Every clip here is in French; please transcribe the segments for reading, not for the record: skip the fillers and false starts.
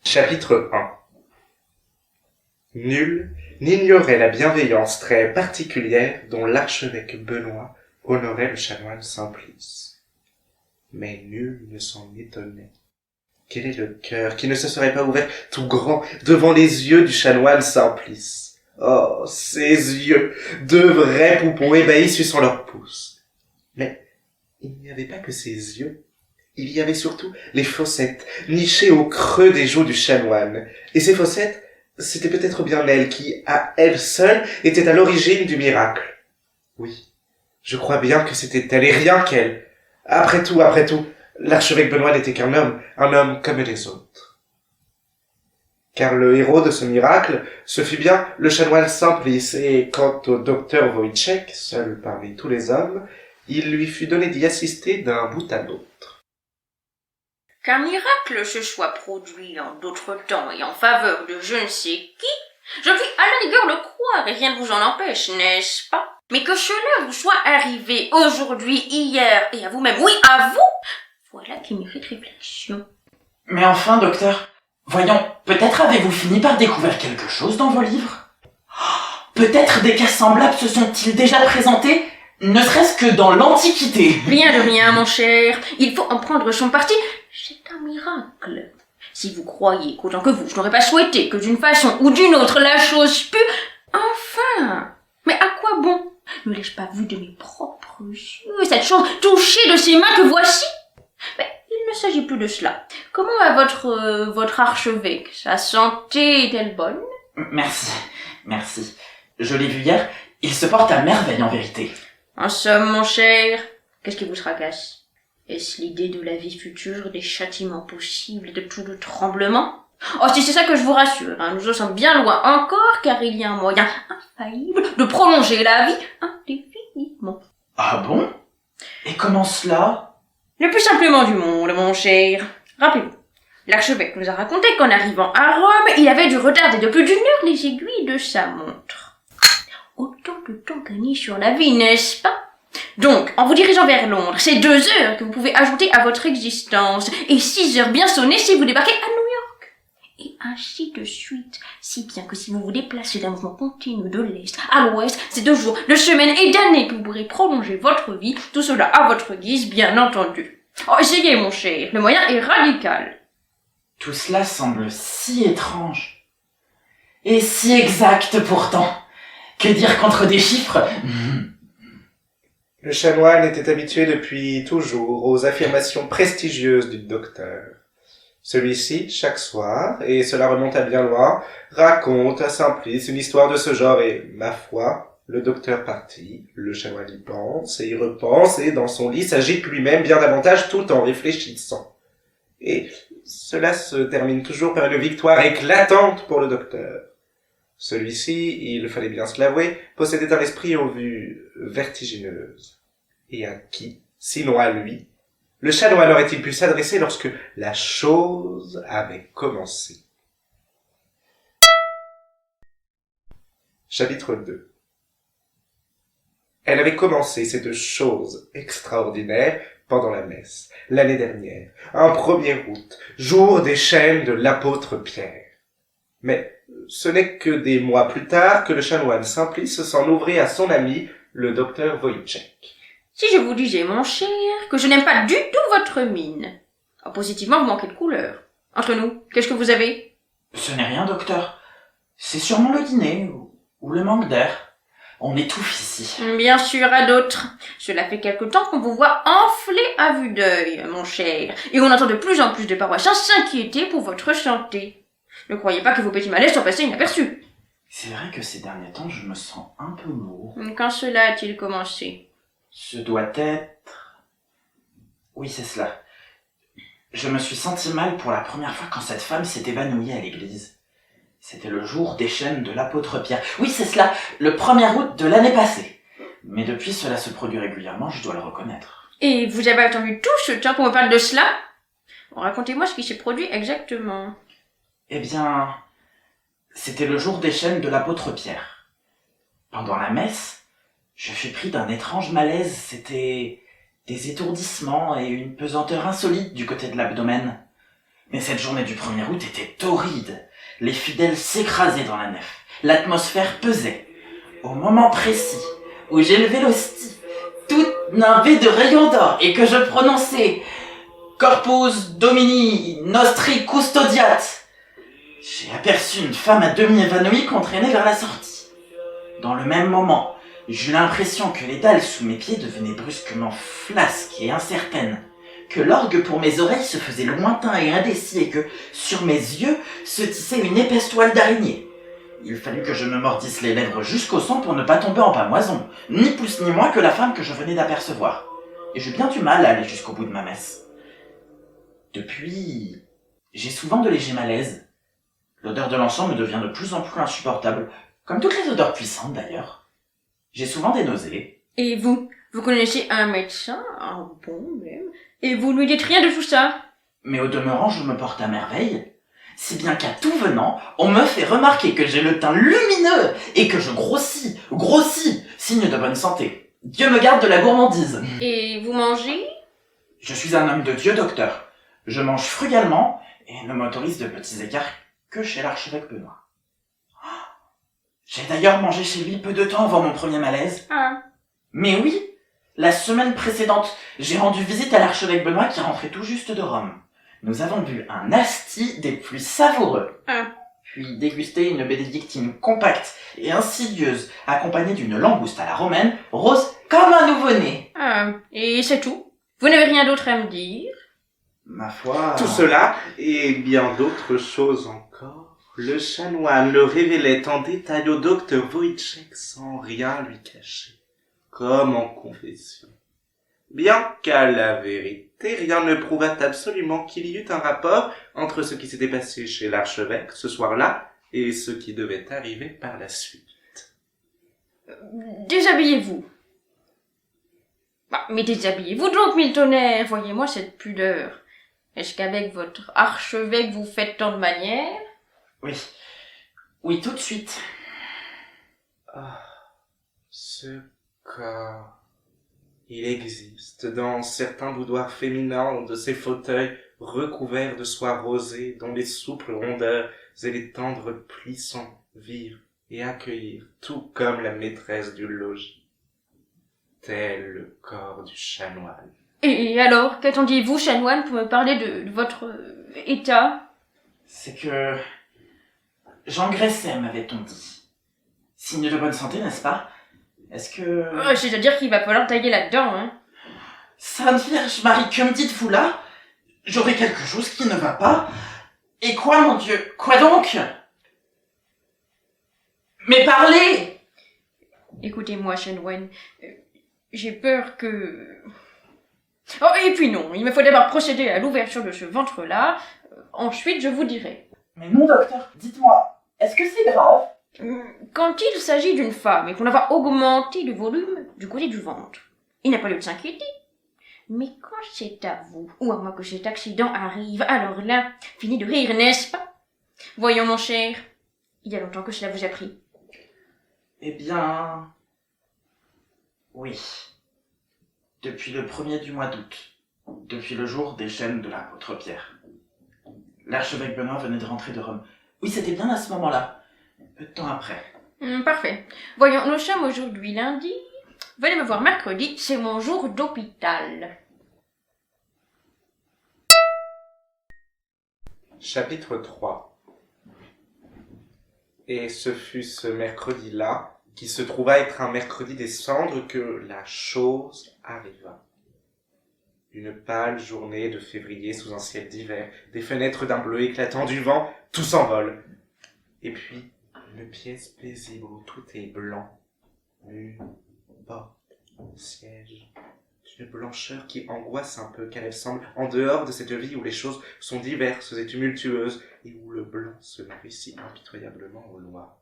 Chapitre 1. Nul n'ignorait la bienveillance très particulière dont l'archevêque Benoît honorait le chanoine Simplice. Mais nul ne s'en étonnait. Quel est le cœur qui ne se serait pas ouvert tout grand devant les yeux du chanoine Simplice? Oh, ces yeux, deux vrais poupons ébahis suçant leurs pouces. Mais il n'y avait pas que ces yeux. Il y avait surtout les fossettes, nichées au creux des joues du chanoine. Et ces fossettes, c'était peut-être bien elles qui, à elles seules, étaient à l'origine du miracle. Oui, je crois bien que c'était elle et rien qu'elle. Après tout, l'archevêque Benoît n'était qu'un homme comme les autres. Car le héros de ce miracle, ce fut bien le chanoine Simplice, et quant au docteur Wojciech, seul parmi tous les hommes, il lui fut donné d'y assister d'un bout à l'autre. Qu'un miracle se soit produit en d'autres temps et en faveur de je ne sais qui, je puis à la rigueur le croire et rien ne vous en empêche, n'est-ce pas? Mais que cela vous soit arrivé aujourd'hui, hier et à vous-même, oui, à vous, voilà qui mérite réflexion. Mais enfin, docteur, voyons, peut-être avez-vous fini par découvrir quelque chose dans vos livres? Peut-être des cas semblables se sont-ils déjà présentés, ne serait-ce que dans l'Antiquité. Rien de rien, mon cher, il faut en prendre son parti. C'est un miracle. Si vous croyez qu'autant que vous, je n'aurais pas souhaité que d'une façon ou d'une autre la chose pût... Enfin, mais à quoi bon? Ne l'ai-je pas vu de mes propres yeux, cette chose touchée de ces mains que voici? Mais il ne s'agit plus de cela. Comment va votre archevêque? Sa santé est-elle bonne? Merci. Je l'ai vu hier, il se porte à merveille en vérité. En somme, mon cher, qu'est-ce qui vous tracasse? Est-ce l'idée de la vie future, des châtiments possibles, de tout le tremblement? Oh, si c'est ça que je vous rassure, nous en sommes bien loin encore, car il y a un moyen infaillible de prolonger la vie indéfiniment. Ah bon? Et comment cela? Le plus simplement du monde, mon cher. Rappelez-vous, l'archevêque nous a raconté qu'en arrivant à Rome, il avait dû retarder de plus d'une heure les aiguilles de sa montre. Autant de temps gagné sur la vie, n'est-ce pas? Donc, en vous dirigeant vers Londres, c'est 2 heures que vous pouvez ajouter à votre existence, et 6 heures bien sonnées si vous débarquez à New York. Et ainsi de suite, si bien que si vous vous déplacez d'un mouvement continu de l'Est à l'Ouest, c'est de jours, de semaines et d'années que vous pourrez prolonger votre vie, tout cela à votre guise, bien entendu. Oh, essayez, mon cher, le moyen est radical. Tout cela semble si étrange. Et si exact pourtant. Que dire contre des chiffres? Le chanoine était habitué depuis toujours aux affirmations prestigieuses du docteur. Celui-ci, chaque soir, et cela remonte à bien loin, raconte à Simplice une histoire de ce genre et, ma foi, le docteur partit, le chanoine y pense et y repense et dans son lit s'agite lui-même bien davantage tout en réfléchissant. Et cela se termine toujours par une victoire éclatante pour le docteur. Celui-ci, il fallait bien se l'avouer, possédait un esprit aux vues vertigineuses. Et à qui, sinon à lui, le chanoine aurait-il pu s'adresser lorsque la chose avait commencé? Chapitre 2. Elle avait commencé cette chose extraordinaire pendant la messe, l'année dernière, un 1er août, jour des chaînes de l'apôtre Pierre. Mais ce n'est que des mois plus tard que le chanoine Simplice s'en ouvrit à son ami, le docteur Wojciech. Si je vous disais, mon cher, que je n'aime pas du tout votre mine. Oh, positivement, vous manquez de couleur. Entre nous, qu'est-ce que vous avez? Ce n'est rien, docteur. C'est sûrement le dîner, ou le manque d'air. On étouffe ici. Bien sûr, à d'autres. Cela fait quelque temps qu'on vous voit enflé à vue d'œil, mon cher. Et on entend de plus en plus de paroissiens s'inquiéter pour votre santé. Ne croyez pas que vos petits malaises sont passés inaperçus. C'est vrai que ces derniers temps, je me sens un peu lourd. Quand cela a-t-il commencé? Ce doit être... Oui, c'est cela. Je me suis senti mal pour la première fois quand cette femme s'est évanouie à l'église. C'était le jour des chaînes de l'apôtre Pierre. Oui, c'est cela, le 1er août de l'année passée. Mais depuis, cela se produit régulièrement, je dois le reconnaître. Et vous avez attendu tout ce temps qu'on me parle de cela? Racontez-moi ce qui s'est produit exactement. Eh bien, c'était le jour des chaînes de l'apôtre Pierre. Pendant la messe, je fus pris d'un étrange malaise, c'était des étourdissements et une pesanteur insolite du côté de l'abdomen. Mais cette journée du 1er août était torride. Les fidèles s'écrasaient dans la nef. L'atmosphère pesait. Au moment précis où j'élevais l'hostie, toute nimbée de rayons d'or, et que je prononçais Corpus Domini Nostri Custodiat, j'ai aperçu une femme à demi évanouie qu'on traînait vers la sortie. Dans le même moment, j'eus l'impression que les dalles sous mes pieds devenaient brusquement flasques et incertaines, que l'orgue pour mes oreilles se faisait lointain et indécis, et que, sur mes yeux, se tissait une épaisse toile d'araignée. Il fallut que je me mordisse les lèvres jusqu'au sang pour ne pas tomber en pâmoison, ni plus ni moins que la femme que je venais d'apercevoir. Et j'eus bien du mal à aller jusqu'au bout de ma messe. Depuis, j'ai souvent de légers malaises. L'odeur de l'encens me devient de plus en plus insupportable, comme toutes les odeurs puissantes d'ailleurs. J'ai souvent des nausées. Et vous connaissez un médecin, un bon même, et vous lui dites rien de tout ça? Mais au demeurant, je me porte à merveille. Si bien qu'à tout venant, on me fait remarquer que j'ai le teint lumineux et que je grossis, signe de bonne santé. Dieu me garde de la gourmandise. Et vous mangez? Je suis un homme de Dieu, docteur. Je mange frugalement et ne m'autorise de petits écarts que chez l'archevêque Benoît. J'ai d'ailleurs mangé chez lui peu de temps avant mon premier malaise. Ah. Mais oui, la semaine précédente, j'ai rendu visite à l'archevêque Benoît qui rentrait tout juste de Rome. Nous avons bu un asti des plus savoureux. Puis dégusté une bénédictine compacte et insidieuse, accompagnée d'une langouste à la romaine, rose comme un nouveau-né. Et c'est tout? Vous n'avez rien d'autre à me dire? Ma foi... Tout cela, et bien d'autres choses encore, le chanoine le révélait en détail au docteur Wojciech sans rien lui cacher, comme en confession. Bien qu'à la vérité, rien ne prouvât absolument qu'il y eût un rapport entre ce qui s'était passé chez l'archevêque ce soir-là et ce qui devait arriver par la suite. Déshabillez-vous. Mais déshabillez-vous donc, mille tonnerres, voyez-moi cette pudeur. Est-ce qu'avec votre archevêque vous faites tant de manières? Oui, tout de suite. Ce corps... Il existe dans certains boudoirs féminins de ces fauteuils recouverts de soie rosée dont les souples rondeurs et les tendres plis sont vivre et accueillir, tout comme la maîtresse du logis. Tel le corps du chanoine. Et alors, qu'attendiez-vous, chanoine, pour me parler de votre état? C'est que... j'engraissais, m'avait-on dit. Signe de bonne santé, n'est-ce pas? Est-ce que... C'est-à-dire qu'il va falloir tailler là-dedans, hein. Sainte Vierge Marie, que me dites-vous là? J'aurais quelque chose qui ne va pas. Et quoi, mon Dieu? Quoi donc? Mais parlez! Écoutez-moi, chanoine, j'ai peur que... Oh, et puis non, il me faut d'abord procéder à l'ouverture de ce ventre-là, ensuite je vous dirai. Mais non, docteur, dites-moi, est-ce que c'est grave? Quand il s'agit d'une femme et qu'on va augmenter le volume du côté du ventre, il n'a pas lieu de s'inquiéter. Mais quand c'est à vous, ou à moins que cet accident arrive, alors là, fini de rire, n'est-ce pas? Voyons, mon cher, il y a longtemps que cela vous a pris. Eh bien... oui. Depuis le 1er du mois d'août, depuis le jour des chaînes de l'apôtre Pierre. L'archevêque Benoît venait de rentrer de Rome. Oui, c'était bien à ce moment-là, peu de temps après. Parfait. Voyons, nous sommes aujourd'hui lundi. Venez me voir mercredi, c'est mon jour d'hôpital. Chapitre 3. Et ce fut ce mercredi-là, qui se trouva être un mercredi des cendres, que la chose arriva. Une pâle journée de février sous un ciel d'hiver, des fenêtres d'un bleu éclatant, du vent, tout s'envole. Et puis, une pièce paisible où tout est blanc, mur, porte, siège, d'une blancheur qui angoisse un peu, car elle semble en dehors de cette vie où les choses sont diverses et tumultueuses, et où le blanc se marie si impitoyablement au noir.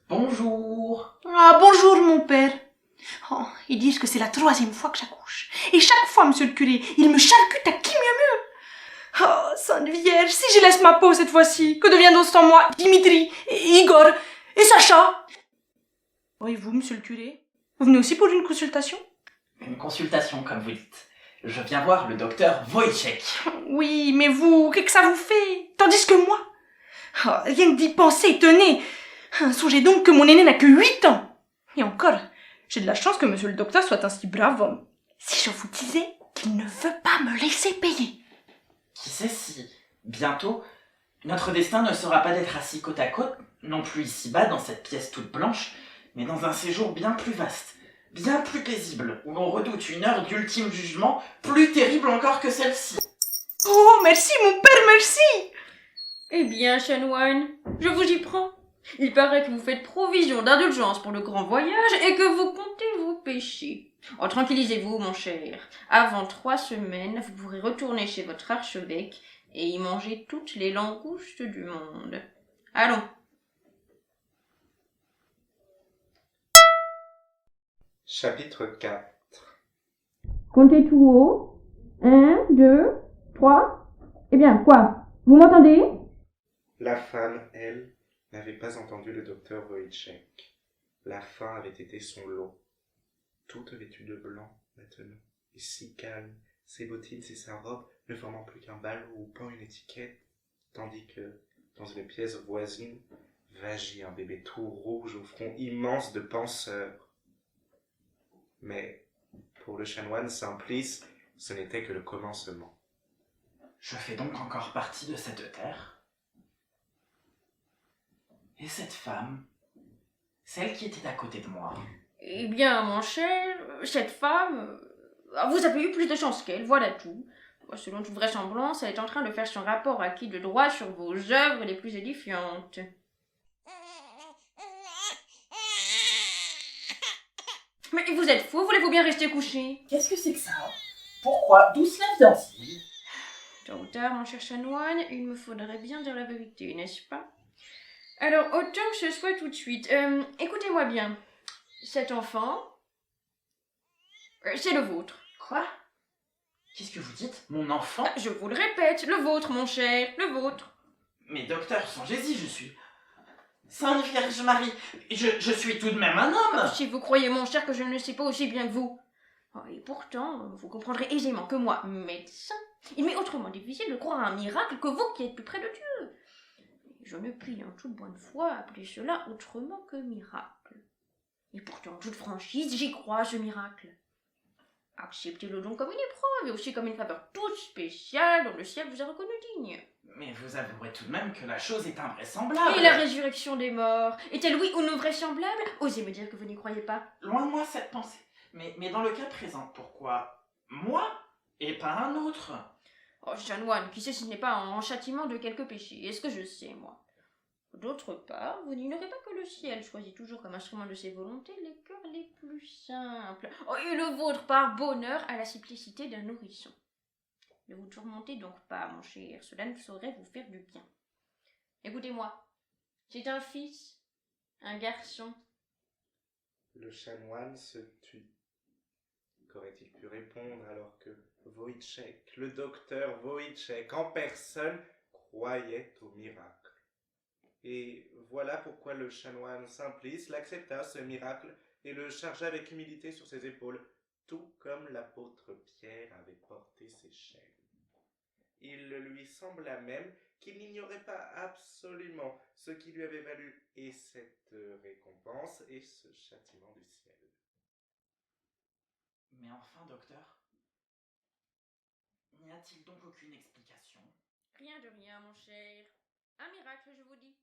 Bonjour. Ah, bonjour, mon père. Oh, ils disent que c'est la 3e fois que j'accouche. Et chaque fois, monsieur le curé, il me charcute à qui mieux mieux. Oh, Sainte Vierge, si je laisse ma peau cette fois-ci, que deviendront sans moi Dimitri, et Igor et Sacha? Oh, et vous, monsieur le curé? Vous venez aussi pour une consultation? Une consultation, comme vous dites. Je viens voir le docteur Wojciech. Oui, mais vous, qu'est-ce que ça vous fait? Tandis que moi, rien que d'y penser, tenez. Songez donc que mon aîné n'a que 8 ans. Et encore, j'ai de la chance que monsieur le docteur soit un si brave homme. Si je vous disais qu'il ne veut pas me laisser payer. Qui sait si, bientôt, notre destin ne sera pas d'être assis côte à côte, non plus ici-bas dans cette pièce toute blanche, mais dans un séjour bien plus vaste, bien plus paisible, où l'on redoute une heure d'ultime jugement plus terrible encore que celle-ci. Oh, merci mon père, merci. Eh bien, chanoine, je vous y prends. Il paraît que vous faites provision d'indulgence pour le grand voyage et que vous comptez vos péchés. Oh, tranquillisez-vous, mon cher. Avant 3 semaines, vous pourrez retourner chez votre archevêque et y manger toutes les langoustes du monde. Allons. Chapitre 4. Comptez tout haut. 1, 2, 3. Eh bien, quoi? Vous m'entendez? La femme, elle, n'avait pas entendu le docteur Wojciech. La faim avait été son lot. Toute vêtue de blanc, maintenant, et si calme, ses bottines et sa robe ne formant plus qu'un ballot ou pas une étiquette, tandis que, dans une pièce voisine, vagit un bébé tout rouge au front immense de penseur. Mais, pour le chanoine Simplice, ce n'était que le commencement. Je fais donc encore partie de cette terre. Et cette femme, celle qui était à côté de moi, Eh bien, mon cher, cette femme, vous avez eu plus de chance qu'elle, voilà tout. Selon toute vraisemblance, elle est en train de faire son rapport acquis de droit sur vos œuvres les plus édifiantes. Mais vous êtes fou, voulez-vous bien rester couché? qu'est-ce que c'est que ça? Pourquoi? D'où cela vient-il? Tôt ou tard, mon cher chanoine, il me faudrait bien dire la vérité, n'est-ce pas? Alors, autant que ce soit tout de suite. Écoutez-moi bien. Cet enfant, c'est le vôtre. Quoi? Qu'est-ce que vous dites? Mon enfant? Je vous le répète, le vôtre, mon cher, le vôtre. Mais docteur, songez-y, je suis Sainte Vierge Marie, je suis tout de même un homme. Si vous croyez, mon cher, que je ne le sais pas aussi bien que vous. Et pourtant, vous comprendrez aisément que moi, médecin, il m'est autrement difficile de croire à un miracle que vous qui êtes plus près de Dieu. Je ne puis en toute bonne foi appeler cela autrement que miracle. Et pourtant, en toute franchise, j'y crois à ce miracle. Acceptez-le donc comme une épreuve et aussi comme une faveur toute spéciale dont le ciel vous a reconnu digne. Mais vous avouerez tout de même que la chose est invraisemblable. Et la résurrection des morts est-elle, oui ou non, vraisemblable? Osez me dire que vous n'y croyez pas. Loin de moi cette pensée. Mais dans le cas présent, pourquoi moi et pas un autre? Oh, chanoine, qui sait si ce n'est pas en châtiment de quelque péché? Est-ce que je sais, moi? D'autre part, vous n'ignorez pas que le ciel choisit toujours comme instrument de ses volontés les cœurs les plus simples. Oh, et le vôtre par bonheur à la simplicité d'un nourrisson. Ne vous tourmentez donc pas, mon cher, cela ne saurait vous faire du bien. Écoutez-moi, c'est un fils, un garçon. Le chanoine se tut. Qu'aurait-il pu répondre alors que Wojciech, le docteur Wojciech, en personne, croyait au miracle? Et voilà pourquoi le chanoine Simplice l'accepta, ce miracle, et le chargea avec humilité sur ses épaules, tout comme l'apôtre Pierre avait porté ses chaînes. Il lui sembla même qu'il n'ignorait pas absolument ce qui lui avait valu et cette récompense et ce châtiment du ciel. Mais enfin, docteur, n'y a-t-il donc aucune explication? Rien de rien, mon cher. Un miracle, je vous dis.